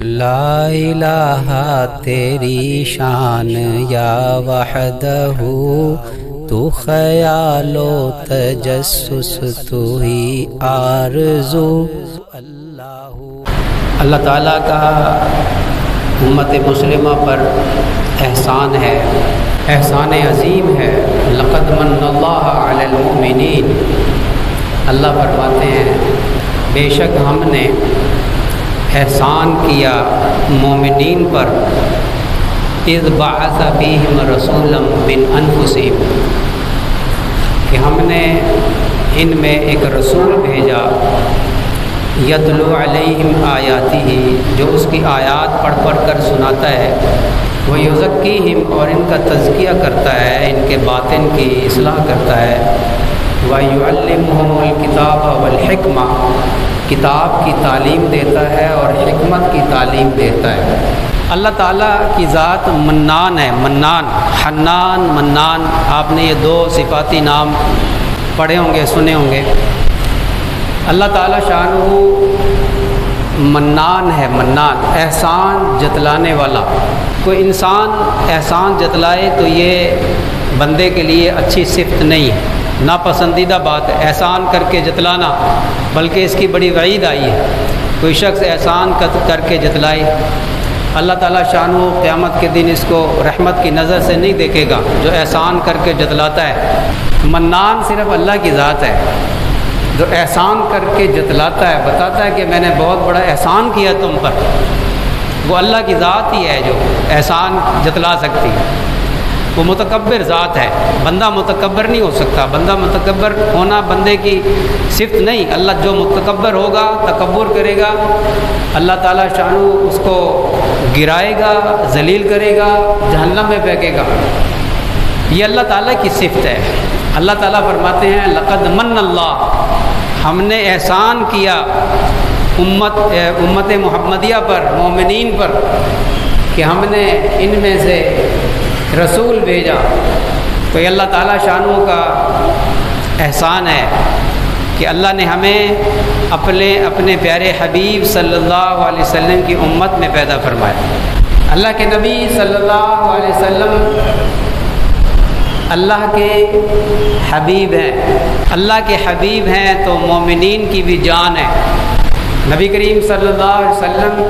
لا الہ تیری شان یا وحدہ، تو خیال و تجسس تو ہی آرزو۔ اللہ تعالیٰ کا امت مسلمہ پر احسان ہے، احسان عظیم ہے۔ لقد من اللہ علی المؤمنین، اللہ فرماتے ہیں بے شک ہم نے احسان کیا مومنین پر، اذ بعث فیہم رسولا من انفسہم، کہ ہم نے ان میں ایک رسول بھیجا، یتلو علیہم آیاتہ، جو اس کی آیات پڑھ پڑھ کر سناتا ہے، ویزکیہم، اور ان کا تزکیہ کرتا ہے، ان کے باطن کی اصلاح کرتا ہے، ویعلمہم الکتاب والحکمہ، کتاب کی تعلیم دیتا ہے اور حکمت کی تعلیم دیتا ہے۔ اللہ تعالیٰ کی ذات منان ہے، منان، حنان، منان، آپ نے یہ دو صفاتی نام پڑھے ہوں گے، سنے ہوں گے۔ اللہ تعالیٰ شانہ منان ہے، منان، احسان جتلانے والا۔ کوئی انسان احسان جتلائے تو یہ بندے کے لیے اچھی صفت نہیں ہے، ناپسندیدہ بات ہے احسان کر کے جتلانا، بلکہ اس کی بڑی وعید آئی ہے۔ کوئی شخص احسان کر کے جتلائے، اللہ تعالیٰ شانہ قیامت کے دن اس کو رحمت کی نظر سے نہیں دیکھے گا جو احسان کر کے جتلاتا ہے۔ منان صرف اللہ کی ذات ہے، جو احسان کر کے جتلاتا ہے، بتاتا ہے کہ میں نے بہت بڑا احسان کیا تم پر، وہ اللہ کی ذات ہی ہے جو احسان جتلا سکتی ہے۔ وہ متکبر ذات ہے، بندہ متکبر نہیں ہو سکتا، بندہ متکبر ہونا بندے کی صفت نہیں۔ اللہ جو متکبر ہوگا، تکبر کرے گا، اللہ تعالیٰ شانہ اس کو گرائے گا، ذلیل کرے گا، جہنم میں پھینکے گا۔ یہ اللہ تعالیٰ کی صفت ہے۔ اللہ تعالیٰ فرماتے ہیں لقد من اللہ، ہم نے احسان کیا امت محمدیہ پر، مومنین پر، کہ ہم نے ان میں سے رسول بھیجا۔ تو یہ اللہ تعالیٰ شانہ کا احسان ہے کہ اللہ نے ہمیں اپنے پیارے حبیب صلی اللہ علیہ وسلم کی امت میں پیدا فرمایا۔ اللہ کے نبی صلی اللہ علیہ وسلم اللہ کے حبیب ہیں، اللہ کے حبیب ہیں تو مومنین کی بھی جان ہے۔ نبی کریم صلی اللہ علیہ وسلم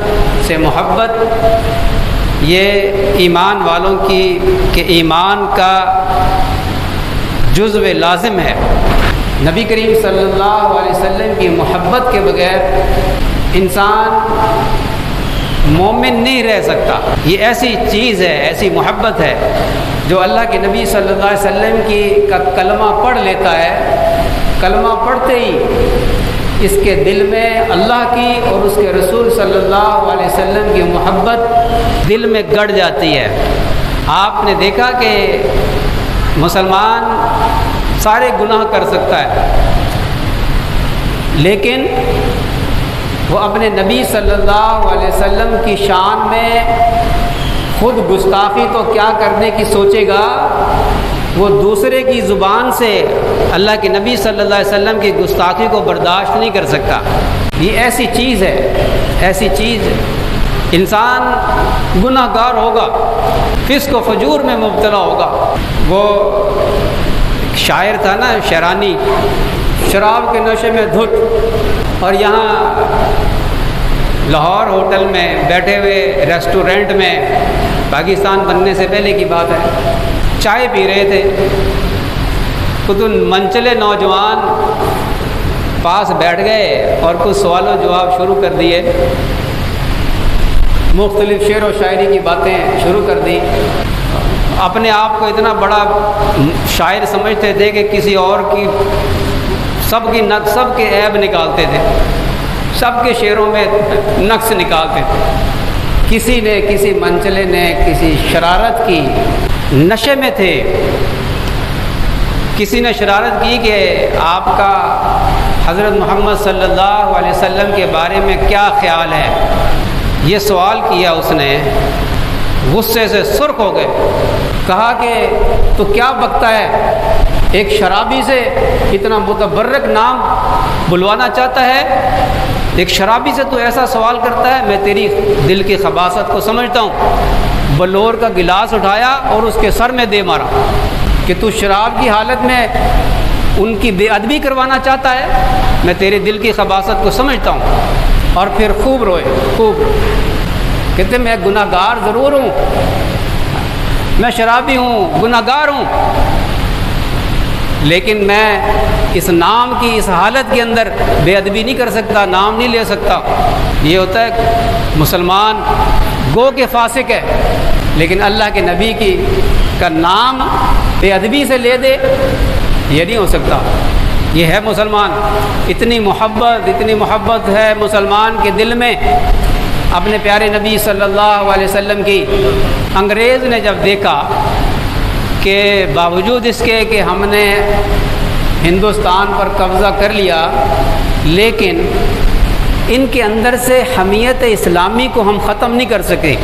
سے محبت یہ ایمان والوں کی کہ ایمان کا جزو لازم ہے۔ نبی کریم صلی اللہ علیہ وسلم کی محبت کے بغیر انسان مومن نہیں رہ سکتا۔ یہ ایسی چیز ہے، ایسی محبت ہے، جو اللہ کے نبی صلی اللہ علیہ وسلم کا کلمہ پڑھ لیتا ہے، کلمہ پڑھتے ہی اس کے دل میں اللہ کی اور اس کے رسول صلی اللہ علیہ وسلم کی محبت دل میں گڑ جاتی ہے۔ آپ نے دیکھا کہ مسلمان سارے گناہ کر سکتا ہے، لیکن وہ اپنے نبی صلی اللہ علیہ وسلم کی شان میں خود گستاخی تو کیا کرنے کی سوچے گا، وہ دوسرے کی زبان سے اللہ کے نبی صلی اللہ علیہ وسلم کی گستاخی کو برداشت نہیں کر سکتا۔ یہ ایسی چیز ہے، ایسی چیز ہے۔ انسان گناہ گار ہوگا، فسق و فجور میں مبتلا ہوگا۔ وہ شاعر تھا نا، شیرانی، شراب کے نشے میں دھت، اور یہاں لاہور ہوٹل میں بیٹھے ہوئے ریسٹورنٹ میں، پاکستان بننے سے پہلے کی بات ہے، چائے پی رہے تھے۔ خود ان منچلے نوجوان پاس بیٹھ گئے اور کچھ سوال و جواب شروع کر دیے، مختلف شعر و شاعری کی باتیں شروع کر دی۔ اپنے آپ کو اتنا بڑا شاعر سمجھتے تھے کہ کسی اور کی سب کے عیب نکالتے تھے، سب کے شعروں میں نقص نکالتے تھے۔ کسی منچلے نے کسی شرارت کی، نشے میں تھے، کسی نے شرارت کی کہ آپ کا حضرت محمد صلی اللہ علیہ وسلم کے بارے میں کیا خیال ہے، یہ سوال کیا اس نے۔ غصے سے سرخ ہو گئے، کہا کہ تو کیا بکتا ہے، ایک شرابی سے اتنا متبرک نام بلوانا چاہتا ہے، ایک شرابی سے تو ایسا سوال کرتا ہے، میں تیری دل کی خباثت کو سمجھتا ہوں، بلور کا گلاس اٹھایا اور اس کے سر میں دے مارا کہ تو شراب کی حالت میں ان کی بے ادبی کروانا چاہتا ہے، میں تیرے دل کی خباثت کو سمجھتا ہوں۔ اور پھر خوب روئے، خوب کہتے میں گناہ گار ضرور ہوں، میں شرابی ہوں، گناہ گار ہوں، لیکن میں اس نام کی اس حالت کے اندر بے ادبی نہیں کر سکتا، نام نہیں لے سکتا۔ یہ ہوتا ہے مسلمان گو کے فاسق ہے، لیکن اللہ کے نبی کا نام بے ادبی سے لے دے، یہ نہیں ہو سکتا۔ یہ ہے مسلمان، اتنی محبت ہے مسلمان کے دل میں اپنے پیارے نبی صلی اللہ علیہ وسلم کی۔ انگریز نے جب دیکھا کہ باوجود اس کے کہ ہم نے ہندوستان پر قبضہ کر لیا، لیکن ان کے اندر سے حمیت اسلامی کو ہم ختم نہیں کر سکے،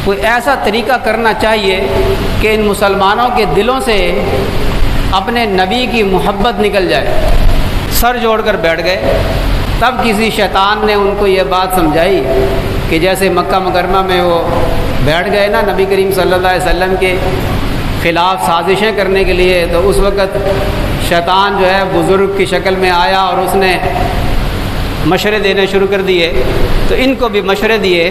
کوئی ایسا طریقہ کرنا چاہیے کہ ان مسلمانوں کے دلوں سے اپنے نبی کی محبت نکل جائے۔ سر جوڑ کر بیٹھ گئے۔ تب کسی شیطان نے ان کو یہ بات سمجھائی کہ جیسے مکہ مکرمہ میں وہ بیٹھ گئے نا نبی کریم صلی اللہ علیہ وسلم کے خلاف سازشیں کرنے کے لیے، تو اس وقت شیطان جو ہے بزرگ کی شکل میں آیا اور اس نے مشورے دینے شروع کر دیے۔ تو ان کو بھی مشورے دیے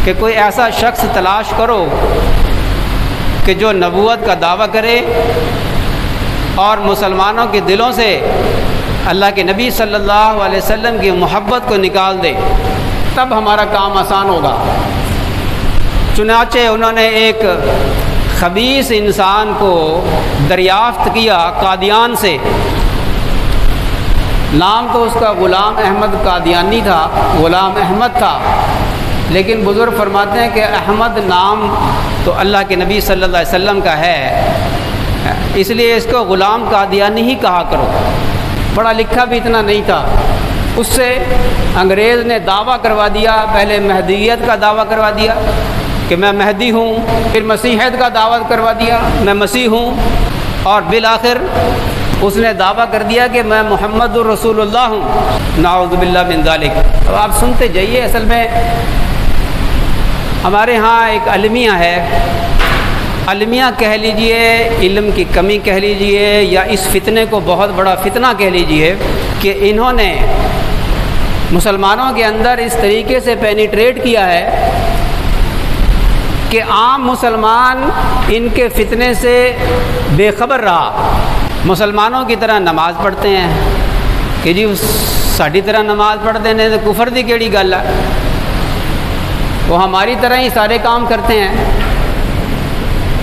کہ کوئی ایسا شخص تلاش کرو کہ جو نبوت کا دعویٰ کرے اور مسلمانوں کے دلوں سے اللہ کے نبی صلی اللہ علیہ وسلم کی محبت کو نکال دے، تب ہمارا کام آسان ہوگا۔ چنانچہ انہوں نے ایک خبیث انسان کو دریافت کیا قادیان سے، نام تو اس کا غلام احمد قادیانی تھا، غلام احمد تھا، لیکن بزرگ فرماتے ہیں کہ احمد نام تو اللہ کے نبی صلی اللہ علیہ وسلم کا ہے، اس لیے اس کو غلام قادیانی ہی کہا کرو۔ پڑھا لکھا بھی اتنا نہیں تھا۔ اس سے انگریز نے دعویٰ کروا دیا، پہلے مہدیت کا دعویٰ کروا دیا کہ میں مہدی ہوں، پھر مسیحیت کا دعویٰ کروا دیا میں مسیح ہوں، اور بالآخر اس نے دعویٰ کر دیا کہ میں محمد الرسول اللہ ہوں، نعوذ باللہ من ذالک۔ اب آپ سنتے جائیے، اصل میں ہمارے ہاں ایک المیہ ہے، المیہ کہہ لیجئے، علم کی کمی کہہ لیجئے، یا اس فتنے کو بہت بڑا فتنہ کہہ لیجئے کہ انہوں نے مسلمانوں کے اندر اس طریقے سے پینیٹریٹ کیا ہے کہ عام مسلمان ان کے فتنے سے بے خبر رہا۔ مسلمانوں کی طرح نماز پڑھتے ہیں کہ جی ساڈی طرح نماز پڑھتے ہیں تو کفر دی کیڑی گل ہے، وہ ہماری طرح ہی سارے کام کرتے ہیں،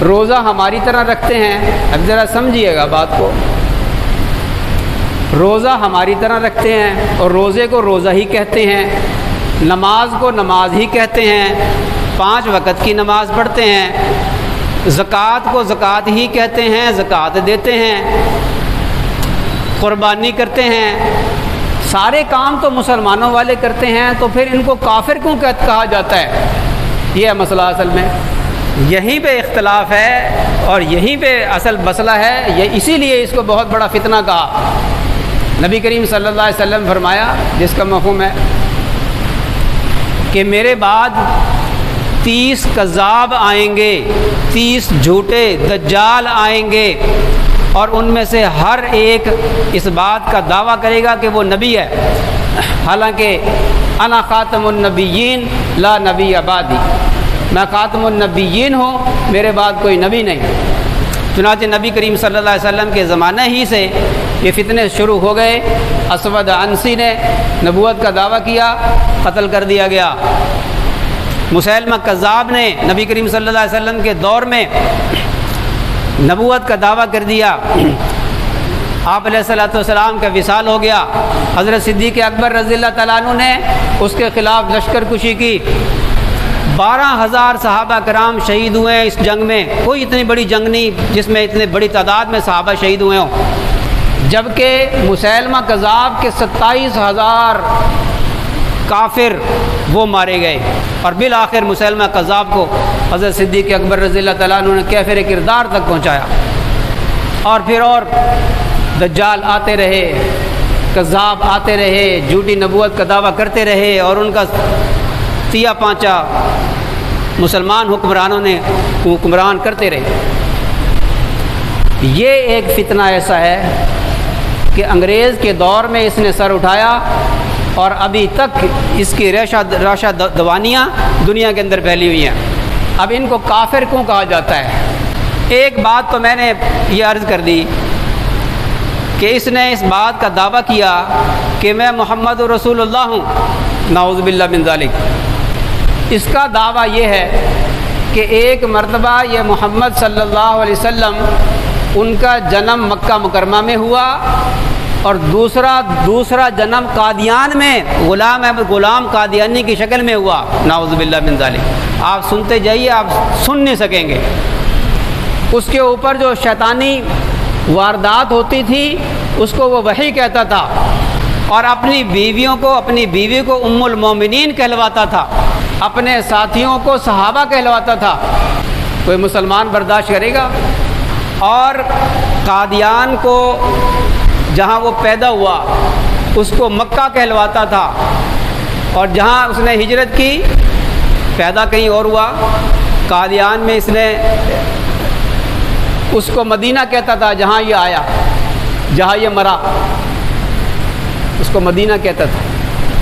روزہ ہماری طرح رکھتے ہیں۔ اب ذرا سمجھیے گا بات کو، روزہ ہماری طرح رکھتے ہیں اور روزے کو روزہ ہی کہتے ہیں، نماز کو نماز ہی کہتے ہیں، 5 وقت کی نماز پڑھتے ہیں، زکوٰۃ کو زکوٰۃ ہی کہتے ہیں، زکوٰۃ دیتے ہیں، قربانی کرتے ہیں، سارے کام تو مسلمانوں والے کرتے ہیں، تو پھر ان کو کافر کیوں کہا جاتا ہے؟ یہ ہے مسئلہ اصل میں، یہیں پہ اختلاف ہے اور یہیں پہ اصل مسئلہ ہے۔ یہ اسی لیے اس کو بہت بڑا فتنہ کہا۔ نبی کریم صلی اللہ علیہ وسلم فرمایا، جس کا مفہوم ہے کہ میرے بعد 30 کذاب آئیں گے، 30 جھوٹے دجال آئیں گے، اور ان میں سے ہر ایک اس بات کا دعویٰ کرے گا کہ وہ نبی ہے، حالانکہ انا خاتم النبیین لا نبی بعدی، میں خاتم النبیین ہوں، میرے بعد کوئی نبی نہیں۔ چنانچہ نبی کریم صلی اللہ علیہ وسلم کے زمانہ ہی سے یہ فتنے شروع ہو گئے۔ اسود عنسی نے نبوت کا دعویٰ کیا، قتل کر دیا گیا۔ مسیلمہ کذاب نے نبی کریم صلی اللہ علیہ وسلم کے دور میں نبوت کا دعویٰ کر دیا، آپ علیہ الصلوۃ والسلام کا وصال ہو گیا۔ حضرت صدیق اکبر رضی اللہ تعالیٰ عنہ نے اس کے خلاف لشکر کشی کی، 12,000 صحابہ کرام شہید ہوئے ہیں اس جنگ میں۔ کوئی اتنی بڑی جنگ نہیں جس میں اتنے بڑی تعداد میں صحابہ شہید ہوئے ہوں، جبکہ مسیلمہ کذاب کے 27,000 کافر وہ مارے گئے، اور بالآخر مسیلمہ کذاب کو حضرت صدیق اکبر رضی اللہ تعالیٰ عنہ نے کیفر کردار تک پہنچایا، اور پھر اور دجال آتے رہے، کذاب آتے رہے، جھوٹی نبوت کا دعویٰ کرتے رہے اور ان کا تیا پانچا مسلمان حکمرانوں نے حکمران کرتے رہے۔ یہ ایک فتنہ ایسا ہے کہ انگریز کے دور میں اس نے سر اٹھایا اور ابھی تک اس کی ریشہ دوانیاں دنیا کے اندر پھیلی ہوئی ہیں۔ اب ان کو کافر کیوں کہا جاتا ہے؟ ایک بات تو میں نے یہ عرض کر دی کہ اس نے اس بات کا دعویٰ کیا کہ میں محمد رسول اللہ ہوں، نعوذ باللہ من ذالک۔ اس کا دعویٰ یہ ہے کہ ایک مرتبہ یہ محمد صلی اللہ علیہ وسلم ان کا جنم مکہ مکرمہ میں ہوا اور دوسرا جنم قادیان میں غلام قادیانی کی شکل میں ہوا، نعوذ باللہ من ذالک۔ آپ سنتے جائیے، آپ سن نہیں سکیں گے۔ اس کے اوپر جو شیطانی واردات ہوتی تھی اس کو وہ وحی کہتا تھا اور اپنی بیوی کو ام المومنین کہلواتا تھا، اپنے ساتھیوں کو صحابہ کہلواتا تھا۔ کوئی مسلمان برداشت کرے گا؟ اور قادیان کو جہاں وہ پیدا ہوا اس کو مکہ کہلواتا تھا، اور جہاں اس نے ہجرت کی پیدا کہیں اور ہوا، قادیان میں اس نے اس کو مدینہ کہتا تھا، جہاں یہ آیا، جہاں یہ مرا اس کو مدینہ کہتا تھا۔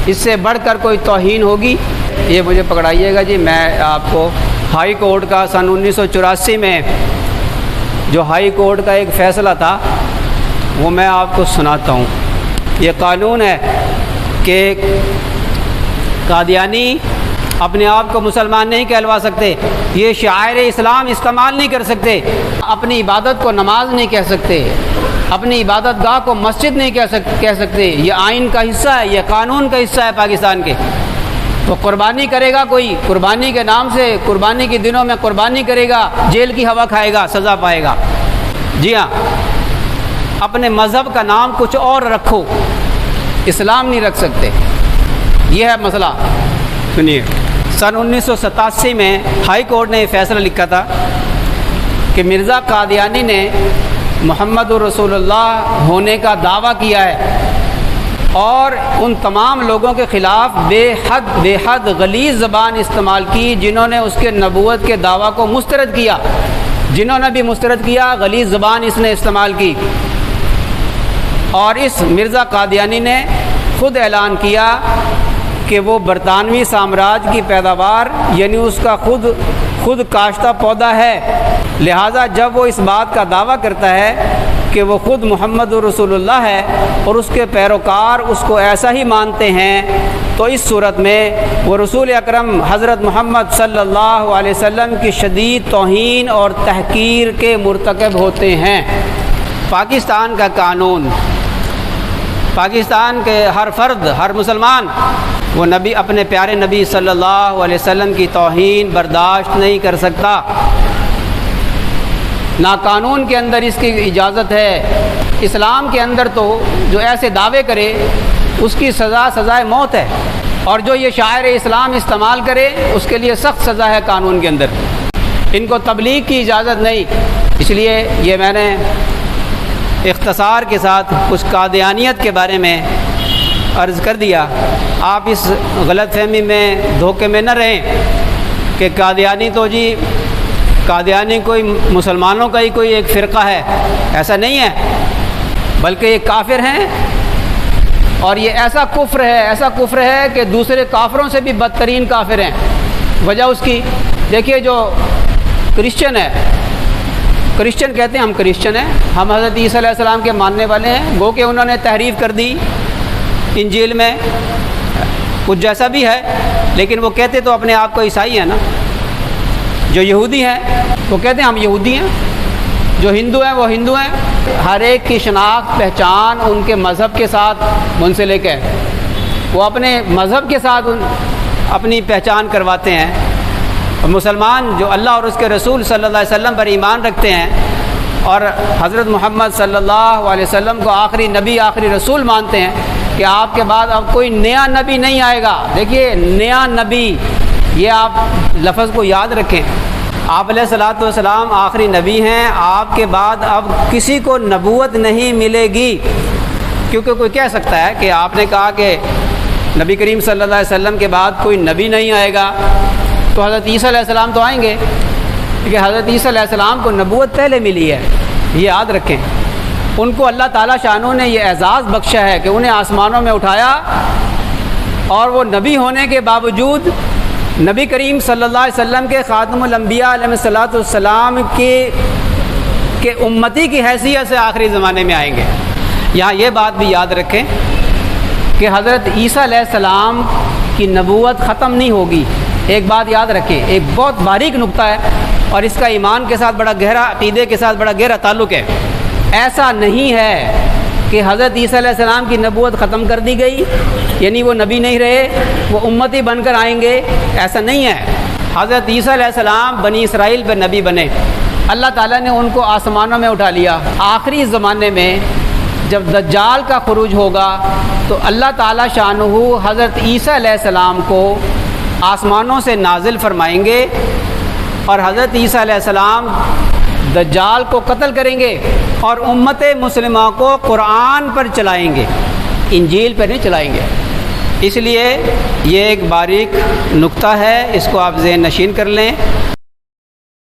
اس سے بڑھ کر کوئی توہین ہوگی؟ یہ مجھے پکڑائیے گا جی۔ میں آپ کو ہائی کورٹ کا سن 1984 میں جو ہائی کورٹ کا ایک فیصلہ تھا وہ میں آپ کو سناتا ہوں۔ یہ قانون ہے کہ قادیانی اپنے آپ کو مسلمان نہیں کہلوا سکتے، یہ شعائر اسلام استعمال نہیں کر سکتے، اپنی عبادت کو نماز نہیں کہہ سکتے، اپنی عبادت گاہ کو مسجد نہیں کہہ سکتے۔ یہ آئین کا حصہ ہے، یہ قانون کا حصہ ہے پاکستان کے۔ تو قربانی کرے گا کوئی، قربانی کے نام سے قربانی کے دنوں میں قربانی کرے گا، جیل کی ہوا کھائے گا، سزا پائے گا۔ جی ہاں، اپنے مذہب کا نام کچھ اور رکھو، اسلام نہیں رکھ سکتے۔ یہ ہے مسئلہ۔ سنیے، سن 1987 میں ہائی کورٹ نے یہ فیصلہ لکھا تھا کہ مرزا قادیانی نے محمد رسول اللہ ہونے کا دعویٰ کیا ہے اور ان تمام لوگوں کے خلاف بے حد غلیظ زبان استعمال کی جنہوں نے اس کے نبوت کے دعویٰ کو مسترد کیا۔ جنہوں نے بھی مسترد کیا، غلیظ زبان اس نے استعمال کی۔ اور اس مرزا قادیانی نے خود اعلان کیا کہ وہ برطانوی سامراج کی پیداوار، یعنی اس کا خود کاشتہ پودا ہے، لہٰذا جب وہ اس بات کا دعویٰ کرتا ہے کہ وہ خود محمد رسول اللہ ہے اور اس کے پیروکار اس کو ایسا ہی مانتے ہیں، تو اس صورت میں وہ رسول اکرم حضرت محمد صلی اللہ علیہ وسلم کی شدید توہین اور تحقیر کے مرتکب ہوتے ہیں۔ پاکستان کا قانون، پاکستان کے ہر فرد، ہر مسلمان، وہ نبی، اپنے پیارے نبی صلی اللہ علیہ وسلم کی توہین برداشت نہیں کر سکتا۔ نہ قانون کے اندر اس کی اجازت ہے۔ اسلام کے اندر تو جو ایسے دعوے کرے اس کی سزائے موت ہے، اور جو یہ شاعر اسلام استعمال کرے اس کے لیے سخت سزا ہے قانون کے اندر۔ ان کو تبلیغ کی اجازت نہیں۔ اس لیے یہ میں نے اختصار کے ساتھ کچھ قادیانیت کے بارے میں عرض کر دیا۔ آپ اس غلط فہمی میں، دھوکے میں نہ رہیں کہ قادیانی کوئی مسلمانوں کا ہی کوئی ایک فرقہ ہے، ایسا نہیں ہے، بلکہ یہ کافر ہیں، اور یہ ایسا کفر ہے کہ دوسرے کافروں سے بھی بدترین کافر ہیں۔ وجہ اس کی دیکھیے، جو کرسچن ہے، کرسچن کہتے ہیں ہم کرسچن ہیں، ہم حضرت عیسیٰ علیہ السلام کے ماننے والے ہیں، گو کہ انہوں نے تحریف کر دی انجیل میں، کچھ جیسا بھی ہے، لیکن وہ کہتے تو اپنے آپ کو عیسائی ہیں نا۔ جو یہودی ہیں وہ کہتے ہیں ہم یہودی ہیں، جو ہندو ہیں وہ ہندو ہیں۔ ہر ایک کی شناخت پہچان ان کے مذہب کے ساتھ منسلک ہے، وہ اپنے مذہب کے ساتھ اپنی پہچان کرواتے ہیں۔ مسلمان جو اللہ اور اس کے رسول صلی اللہ علیہ وسلم پر ایمان رکھتے ہیں اور حضرت محمد صلی اللہ علیہ وسلم کو آخری نبی، آخری رسول مانتے ہیں کہ آپ کے بعد اب کوئی نیا نبی نہیں آئے گا۔ دیکھیے، نیا نبی، یہ آپ لفظ کو یاد رکھیں۔ آپ علیہ الصلوۃ والسلام آخری نبی ہیں، آپ کے بعد اب کسی کو نبوت نہیں ملے گی۔ کیونکہ کوئی کہہ سکتا ہے کہ آپ نے کہا کہ نبی کریم صلی اللہ علیہ وسلم کے بعد کوئی نبی نہیں آئے گا، تو حضرت عیسیٰ علیہ السلام تو آئیں گے، کیونکہ حضرت عیسیٰ علیہ السلام کو نبوت پہلے ملی ہے، یہ یاد رکھیں۔ ان کو اللہ تعالیٰ شانوں نے یہ اعزاز بخشا ہے کہ انہیں آسمانوں میں اٹھایا، اور وہ نبی ہونے کے باوجود نبی کریم صلی اللہ علیہ وسلم کے خاتم الانبیاء علیہ الصلوۃ والسلام کے امتی کی حیثیت سے آخری زمانے میں آئیں گے۔ یہاں یہ بات بھی یاد رکھیں کہ حضرت عیسیٰ علیہ السلام کی نبوت ختم نہیں ہوگی۔ ایک بات یاد رکھیں، ایک بہت باریک نقطہ ہے، اور اس کا ایمان کے ساتھ بڑا گہرا، عقیدے کے ساتھ بڑا گہرا تعلق ہے۔ ایسا نہیں ہے کہ حضرت عیسیٰ علیہ السلام کی نبوت ختم کر دی گئی، یعنی وہ نبی نہیں رہے، وہ امتی بن کر آئیں گے، ایسا نہیں ہے۔ حضرت عیسیٰ علیہ السلام بنی اسرائیل پہ نبی بنے، اللہ تعالیٰ نے ان کو آسمانوں میں اٹھا لیا۔ آخری زمانے میں جب دجال کا خروج ہوگا تو اللہ تعالیٰ شانہ حضرت عیسیٰ علیہ السلام کو آسمانوں سے نازل فرمائیں گے، اور حضرت عیسیٰ علیہ السلام دجال کو قتل کریں گے، اور امت مسلمہ کو قرآن پر چلائیں گے، انجیل پر نہیں چلائیں گے۔ اس لیے یہ ایک باریک نقطہ ہے، اس کو آپ ذہن نشین کر لیں۔